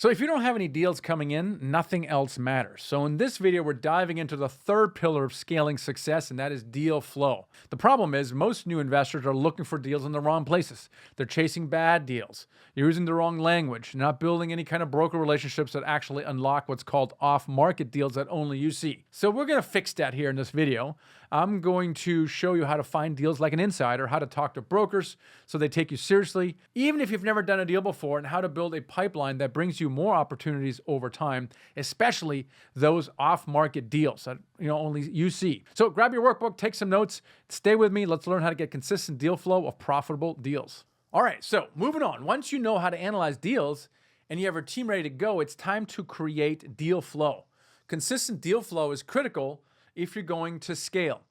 So if you don't have any deals coming in, nothing else matters. So in this video, we're diving into the third pillar of scaling success, and that is deal flow. The problem is most new investors are looking for deals in the wrong places. They're chasing bad deals. You're using the wrong language, not building any kind of broker relationships that actually unlock what's called off-market deals that only you see. So we're going to fix that here in this video. I'm going to show you how to find deals like an insider, how to talk to brokers so they take you seriously, even if you've never done a deal before, and how to build a pipeline that brings you more opportunities over time, especially those off-market deals that only you see. So grab your workbook, take some notes, stay with me. Let's learn how to get consistent deal flow of profitable deals. All right, so moving on. Once you know how to analyze deals and you have your team ready to go, it's time to create deal flow. Consistent deal flow is critical if you're going to scale.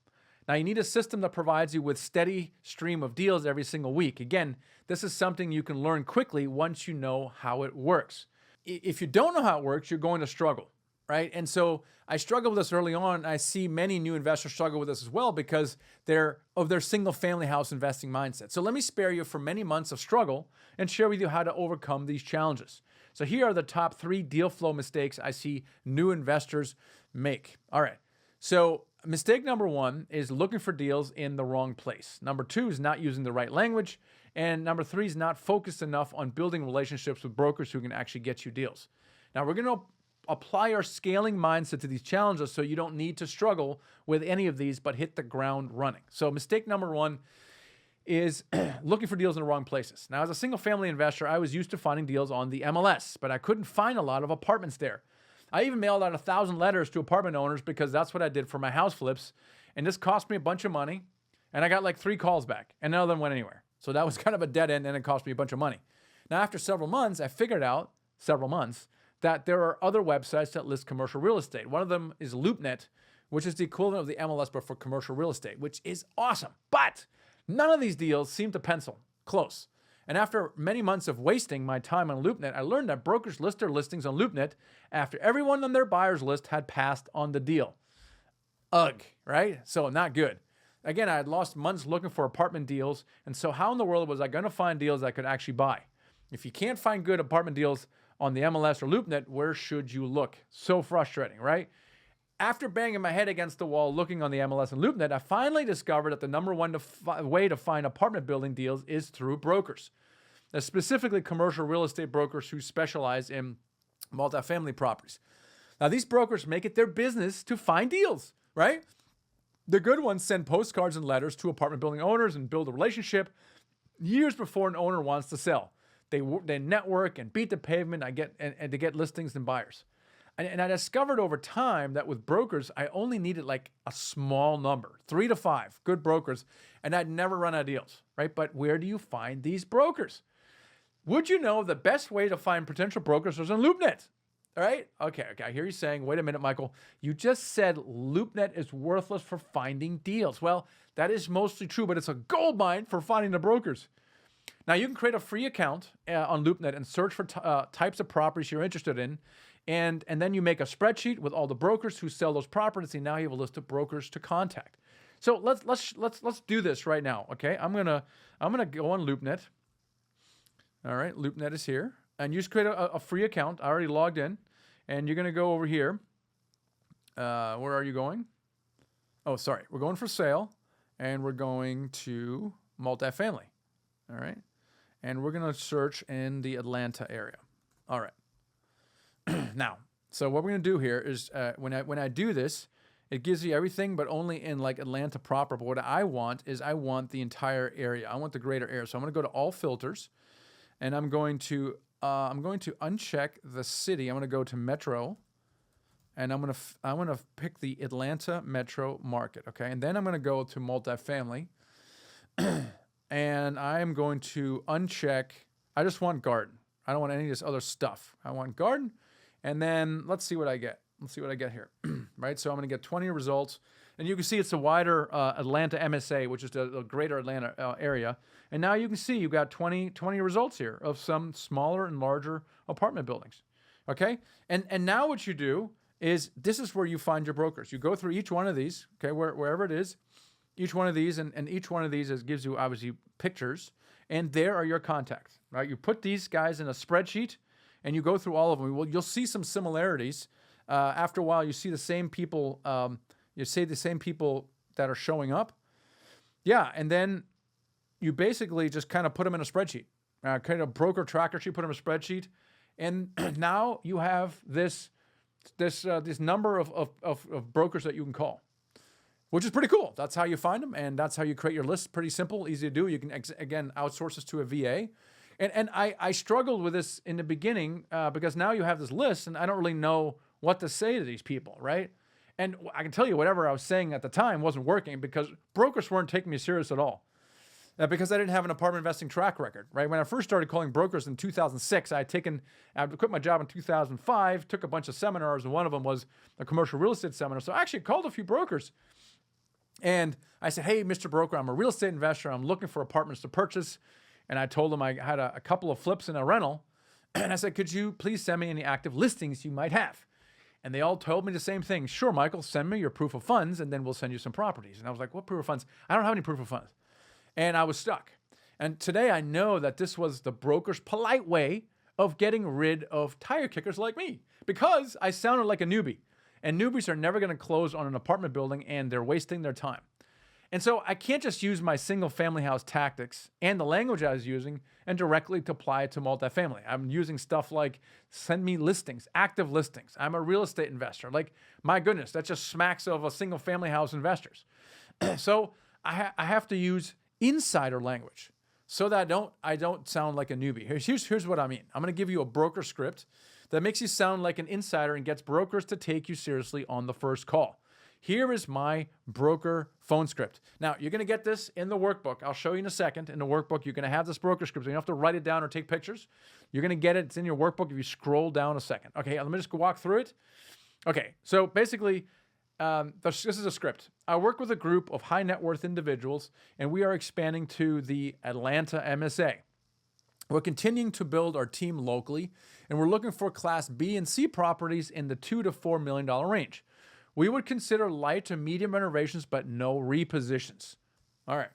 Now, you need a system that provides you with steady stream of deals every single week. Again, this is something you can learn quickly once you know how it works. If you don't know how it works, you're going to struggle, right? And so I struggled with this early on. I see many new investors struggle with this as well because they're of their single family house investing mindset. So let me spare you for many months of struggle and share with you how to overcome these challenges. So here are the top 3 deal flow mistakes I see new investors make. All right. So mistake number 1 is looking for deals in the wrong place. Number 2 is not using the right language. And number 3 is not focused enough on building relationships with brokers who can actually get you deals. Now, we're going to apply our scaling mindset to these challenges so you don't need to struggle with any of these, but hit the ground running. So mistake number 1 is looking for deals in the wrong places. Now, as a single family investor, I was used to finding deals on the MLS, but I couldn't find a lot of apartments there. I even mailed out 1,000 letters to apartment owners because that's what I did for my house flips. And this cost me a bunch of money. And I got like 3 calls back and none of them went anywhere. So that was kind of a dead end and it cost me a bunch of money. Now, after several months, I figured out, that there are other websites that list commercial real estate. One of them is Loopnet, which is the equivalent of the MLS, but for commercial real estate, which is awesome. But none of these deals seem to pencil close. And after many months of wasting my time on Loopnet, I learned that brokers list their listings on Loopnet after everyone on their buyer's list had passed on the deal. Ugh, right? So not good. Again, I had lost months looking for apartment deals. And so how in the world was I going to find deals I could actually buy? If you can't find good apartment deals on the MLS or Loopnet, where should you look? So frustrating, right? After banging my head against the wall looking on the MLS and Loopnet, I finally discovered that the number one way to find apartment building deals is through brokers, specifically commercial real estate brokers who specialize in multifamily properties. Now, these brokers make it their business to find deals, right? The good ones send postcards and letters to apartment building owners and build a relationship years before an owner wants to sell. They network and beat the pavement and to get listings and buyers. And I discovered over time that with brokers, I only needed like a small number, 3 to 5 good brokers, and I'd never run out of deals, right? But where do you find these brokers? Would you know the best way to find potential brokers is on Loopnet? All right? Okay, I hear you saying, wait a minute, Michael, you just said Loopnet is worthless for finding deals. Well, that is mostly true, but it's a gold mine for finding the brokers. Now, you can create a free account on Loopnet and search for types of properties you're interested in. And then you make a spreadsheet with all the brokers who sell those properties, and now you have a list of brokers to contact. So let's do this right now, okay? I'm gonna go on Loopnet. All right, Loopnet is here, and you just create a free account. I already logged in, and you're gonna go over here. Where are you going? Oh, sorry, we're going for sale, and we're going to multifamily. All right, and we're gonna search in the Atlanta area. All right. Now, so what we're going to do here is when I do this, it gives you everything, but only in like Atlanta proper. But what I want is I want the entire area. I want the greater area. So I'm going to go to all filters, and I'm going to uncheck the city. I'm going to go to metro, and I'm going to pick the Atlanta metro market. Okay, and then I'm going to go to multifamily, and I'm going to uncheck. I just want garden. I don't want any of this other stuff. I want garden. And then let's see what I get. Let's see what I get here, right? So I'm going to get 20 results. And you can see it's a wider Atlanta MSA, which is the greater Atlanta area. And now you can see you've got 20 results here of some smaller and larger apartment buildings, okay? And now what you do is this is where you find your brokers. You go through each one of these, okay, wherever it is, each one of these, and each one of these gives you obviously pictures, and there are your contacts, right? You put these guys in a spreadsheet, and you go through all of them, well, you'll see some similarities. After a while, you see the same people. You see the same people that are showing up. Yeah, and then you basically just kind of put them in a spreadsheet, kind of broker tracker sheet, put them in a spreadsheet, and now you have this number of brokers that you can call, which is pretty cool. That's how you find them, and that's how you create your list. Pretty simple, easy to do. You can, again, outsource this to a VA. And I struggled with this in the beginning because now you have this list, and I don't really know what to say to these people, right? And I can tell you whatever I was saying at the time wasn't working because brokers weren't taking me serious at all. Because I didn't have an apartment investing track record, right? When I first started calling brokers in 2006, I quit my job in 2005, took a bunch of seminars, and one of them was a commercial real estate seminar. So I actually called a few brokers. And I said, hey, Mr. Broker, I'm a real estate investor. I'm looking for apartments to purchase. And I told them I had a couple of flips and a rental. And I said, could you please send me any active listings you might have? And they all told me the same thing. Sure, Michael, send me your proof of funds, and then we'll send you some properties. And I was like, what proof of funds? I don't have any proof of funds. And I was stuck. And today I know that this was the broker's polite way of getting rid of tire kickers like me because I sounded like a newbie. And newbies are never going to close on an apartment building, and they're wasting their time. And so I can't just use my single family house tactics and the language I was using and directly to apply it to multifamily. I'm using stuff like send me listings, active listings. I'm a real estate investor. Like, my goodness, that just smacks of a single family house investors. So I have to use insider language so that I don't sound like a newbie. Here's what I mean. I'm going to give you a broker script that makes you sound like an insider and gets brokers to take you seriously on the first call. Here is my broker phone script. Now, you're going to get this in the workbook. I'll show you in a second. In the workbook, you're going to have this broker script. You don't have to write it down or take pictures. You're going to get it. It's in your workbook if you scroll down a second. Okay, let me just walk through it. Okay, so basically, this is a script. I work with a group of high net worth individuals, and we are expanding to the Atlanta MSA. We're continuing to build our team locally, and we're looking for Class B and C properties in the $2 to $4 million range. We would consider light to medium renovations, but no repositions. All right.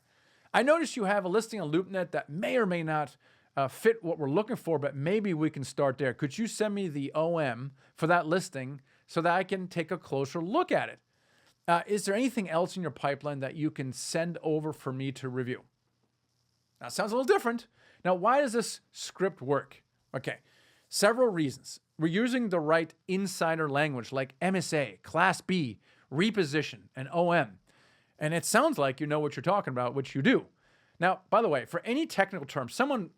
I noticed you have a listing on Loopnet that may or may not fit what we're looking for, but maybe we can start there. Could you send me the OM for that listing so that I can take a closer look at it? Is there anything else in your pipeline that you can send over for me to review? Now, it sounds a little different. Now, why does this script work? Okay, several reasons. We're using the right insider language like MSA, Class B, reposition, and OM. And it sounds like you know what you're talking about, which you do. Now, by the way, for any technical term, someone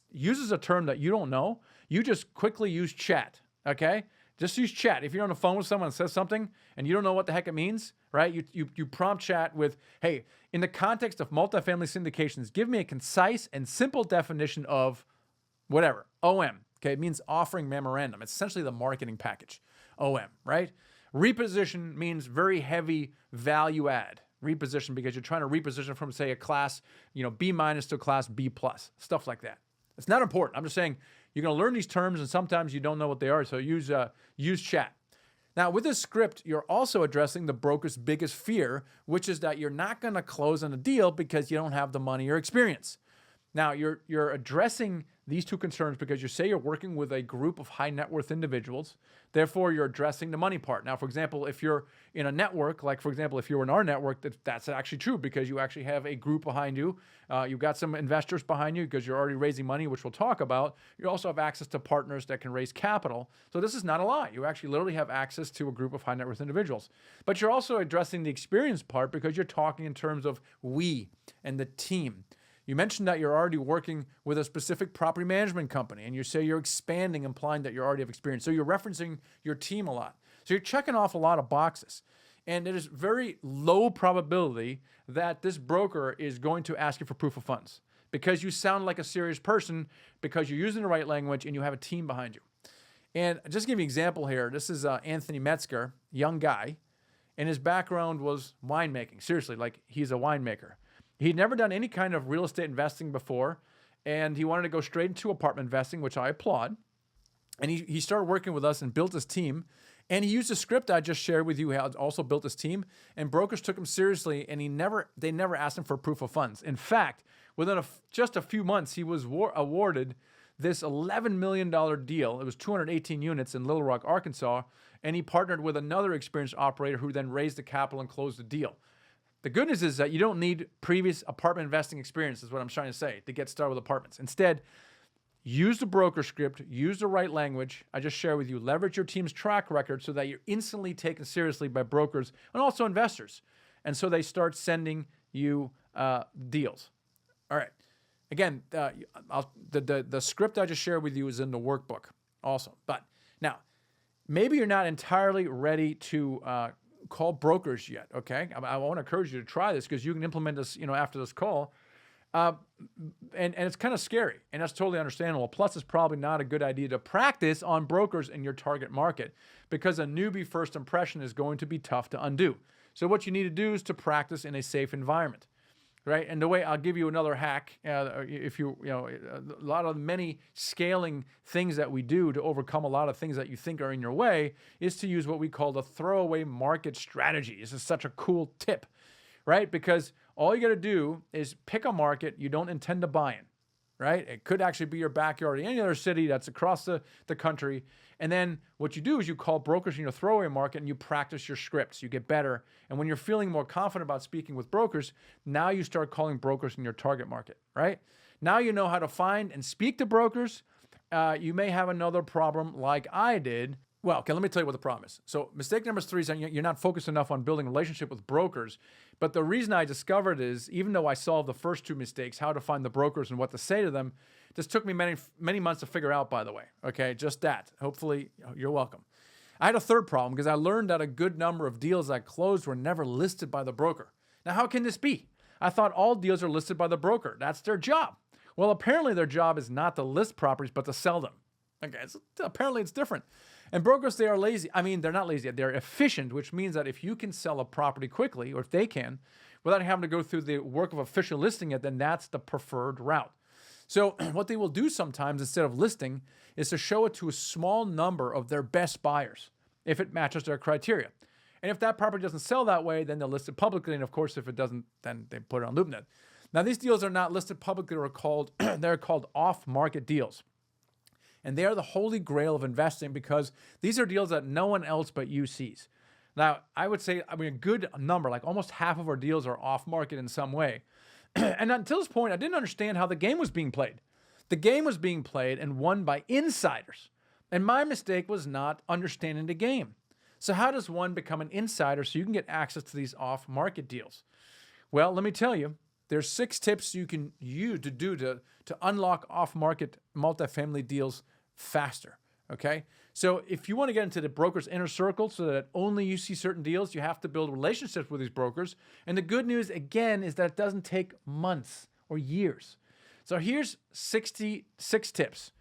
uses a term that you don't know, you just quickly use chat, okay? Just use chat. If you're on the phone with someone and says something and you don't know what the heck it means, right? You prompt chat with, hey, in the context of multifamily syndications, give me a concise and simple definition of whatever, OM. Okay, it means offering memorandum. It's essentially the marketing package, OM, right? Reposition means very heavy value add. Reposition because you're trying to reposition from, say, a class, B minus to a class B plus, stuff like that. It's not important. I'm just saying you're going to learn these terms, and sometimes you don't know what they are, so use chat. Now, with this script, you're also addressing the broker's biggest fear, which is that you're not going to close on a deal because you don't have the money or experience. Now, you're addressing these two concerns because you say you're working with a group of high net worth individuals. Therefore, you're addressing the money part. Now, for example, if you're in a network, like, for example, if you're in our network, that's actually true because you actually have a group behind you. You've got some investors behind you because you're already raising money, which we'll talk about. You also have access to partners that can raise capital. So this is not a lie. You actually literally have access to a group of high net worth individuals. But you're also addressing the experience part because you're talking in terms of we and the team. You mentioned that you're already working with a specific property management company, and you say you're expanding, implying that you already have experience. So you're referencing your team a lot. So you're checking off a lot of boxes. And it is very low probability that this broker is going to ask you for proof of funds because you sound like a serious person, because you're using the right language, and you have a team behind you. And just to give you an example here, this is Anthony Metzger, young guy, and his background was winemaking. Seriously, like, he's a winemaker. He'd never done any kind of real estate investing before, and he wanted to go straight into apartment investing, which I applaud. And he started working with us and built his team. And he used a script I just shared with you, how also built his team. And brokers took him seriously, and they never asked him for proof of funds. In fact, within just a few months, he was awarded this $11 million deal. It was 218 units in Little Rock, Arkansas, and he partnered with another experienced operator who then raised the capital and closed the deal. The good news is that you don't need previous apartment investing experience, is what I'm trying to say, to get started with apartments. Instead, use the broker script, use the right language. I just share with you, leverage your team's track record so that you're instantly taken seriously by brokers and also investors. And so they start sending you deals. All right. Again, the script I just shared with you is in the workbook also. But now, maybe you're not entirely ready to call brokers yet, okay? I want to encourage you to try this because you can implement this, after this call. And it's kind of scary, and that's totally understandable. Plus, it's probably not a good idea to practice on brokers in your target market because a newbie first impression is going to be tough to undo. So what you need to do is to practice in a safe environment, right? And the way I'll give you another hack, if a lot of many scaling things that we do to overcome a lot of things that you think are in your way is to use what we call the throwaway market strategy. This is such a cool tip, right? Because all you got to do is pick a market you don't intend to buy in, right? It could actually be your backyard in any other city that's across the country. And then what you do is you call brokers in your throwaway market and you practice your scripts. You get better. And when you're feeling more confident about speaking with brokers, now you start calling brokers in your target market, right? Now you know how to find and speak to brokers. You may have another problem like I did. Well, okay, let me tell you what the problem is. So mistake number 3 is that you're not focused enough on building a relationship with brokers. But the reason I discovered is, even though I solved the first 2 mistakes, how to find the brokers and what to say to them, this took me many months to figure out, by the way. Okay, just that. Hopefully, you're welcome. I had a third problem because I learned that a good number of deals I closed were never listed by the broker. Now, how can this be? I thought all deals are listed by the broker. That's their job. Well, apparently their job is not to list properties, but to sell them. Okay, so apparently it's different. And brokers, they are lazy. I mean, they're not lazy. They're efficient, which means that if you can sell a property quickly, or if they can, without having to go through the work of official listing it, then that's the preferred route. So what they will do sometimes, instead of listing, is to show it to a small number of their best buyers, if it matches their criteria. And if that property doesn't sell that way, then they'll list it publicly. And of course, if it doesn't, then they put it on Loopnet. Now, these deals are not listed publicly. They're called off-market deals. And they are the holy grail of investing because these are deals that no one else but you sees. Now, I would say, a good number, like almost half of our deals are off market in some way. And until this point, I didn't understand how the game was being played. The game was being played and won by insiders. And my mistake was not understanding the game. So how does one become an insider so you can get access to these off market deals? Well, let me tell you. There's 6 tips you can use to unlock off-market multifamily deals faster, okay? So if you want to get into the broker's inner circle so that only you see certain deals, you have to build relationships with these brokers. And the good news, again, is that it doesn't take months or years. So here's 66 tips.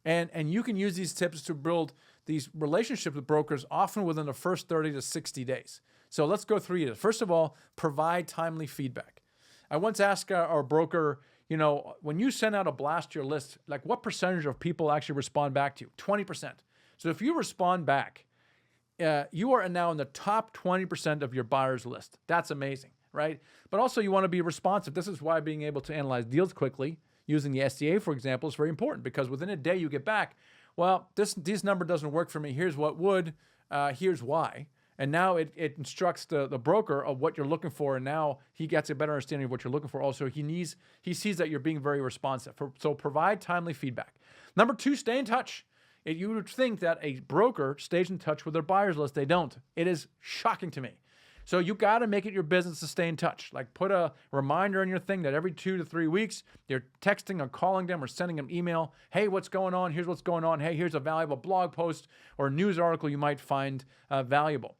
And you can use these tips to build these relationships with brokers often within the first 30 to 60 days. So let's go through it. First of all, provide timely feedback. I once asked our broker, when you send out a blast to your list, like what percentage of people actually respond back to you? 20%. So if you respond back, you are now in the top 20% of your buyer's list. That's amazing, right? But also you want to be responsive. This is why being able to analyze deals quickly, using the SDA, for example, is very important because within a day you get back, well, this number doesn't work for me. Here's what would, here's why. And now it instructs the broker of what you're looking for, and now he gets a better understanding of what you're looking for. Also, he sees that you're being very responsive. So provide timely feedback. Number 2, stay in touch. You would think that a broker stays in touch with their buyers list. They don't. It is shocking to me. So you got to make it your business to stay in touch. Like put a reminder on your thing that every 2 to 3 weeks, you're texting or calling them or sending them email. Hey, what's going on? Here's what's going on. Hey, here's a valuable blog post or news article you might find valuable.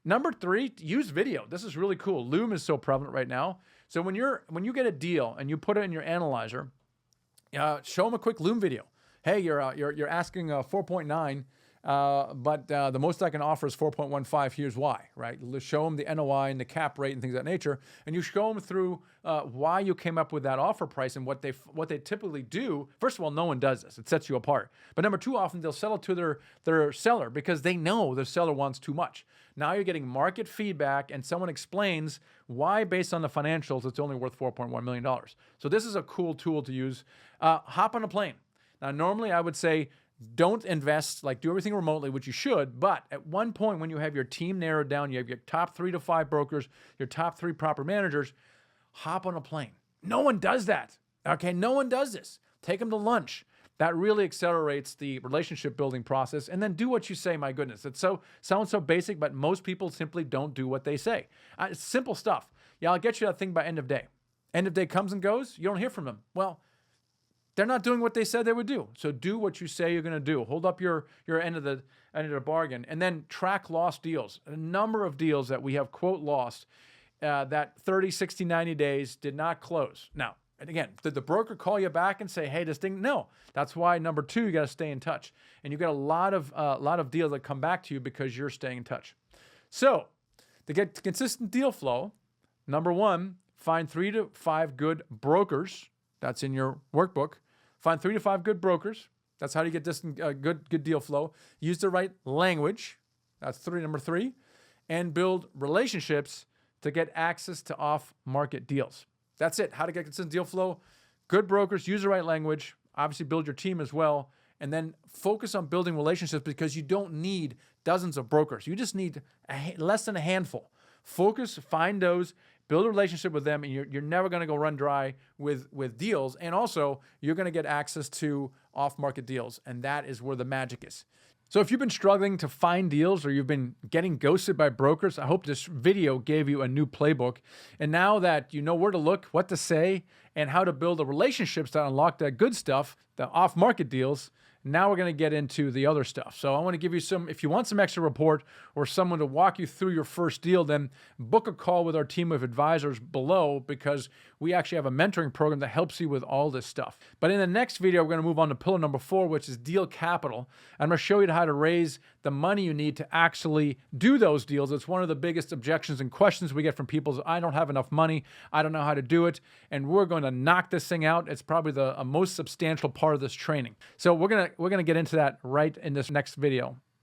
Number 3, use video. This is really cool. Loom is so prevalent right now. So when you get a deal and you put it in your analyzer, show them a quick Loom video. Hey, you're asking 4.9, but the most I can offer is 4.15. Here's why, right? Show them the NOI and the cap rate and things of that nature, and you show them through why you came up with that offer price and what they typically do. First of all, no one does this. It sets you apart. But number 2, often they'll sell it to their seller because they know the seller wants too much. Now you're getting market feedback, and someone explains why, based on the financials, it's only worth $4.1 million. So this is a cool tool to use. Hop on a plane. Now, normally I would say don't invest, like do everything remotely, which you should. But at one point when you have your team narrowed down, you have your top 3 to 5 brokers, your top 3 proper managers, hop on a plane. No one does that. Okay, no one does this. Take them to lunch. That really accelerates the relationship building process. And then do what you say. My goodness, it sounds so basic, but most people simply don't do what they say. It's simple stuff. Yeah, I'll get you that thing by end of day. End of day comes and goes. You don't hear from them. Well, they're not doing what they said they would do. So do what you say you're going to do. Hold up your end of the bargain, and then track lost deals. A number of deals that we have quote lost that 30, 60, 90 days did not close. Now, and again, did the broker call you back and say, hey, this thing? No. That's why number 2, you got to stay in touch. And you got a lot of deals that come back to you because you're staying in touch. So to get consistent deal flow, number 1, find 3 to 5 good brokers. That's in your workbook. Find 3 to 5 good brokers. That's how you get this good deal flow. Use the right language. That's number 3. And build relationships to get access to off-market deals. That's it. How to get consistent deal flow. Good brokers, use the right language, obviously build your team as well, and then focus on building relationships because you don't need dozens of brokers. You just need less than a handful. Focus, find those, build a relationship with them, and you're never going to go run dry with deals. And also, you're going to get access to off-market deals, and that is where the magic is. So if you've been struggling to find deals or you've been getting ghosted by brokers, I hope this video gave you a new playbook. And now that you know where to look, what to say, and how to build the relationships that unlock that good stuff, the off-market deals, now we're going to get into the other stuff. So I want to give you if you want some extra report or someone to walk you through your first deal, then book a call with our team of advisors below, because we actually have a mentoring program that helps you with all this stuff. But in the next video, we're going to move on to pillar number 4, which is deal capital. I'm going to show you how to raise the money you need to actually do those deals. It's one of the biggest objections and questions we get from people is, I don't have enough money. I don't know how to do it. And we're going to knock this thing out. It's probably the most substantial part of this training. So we're going to get into that right in this next video.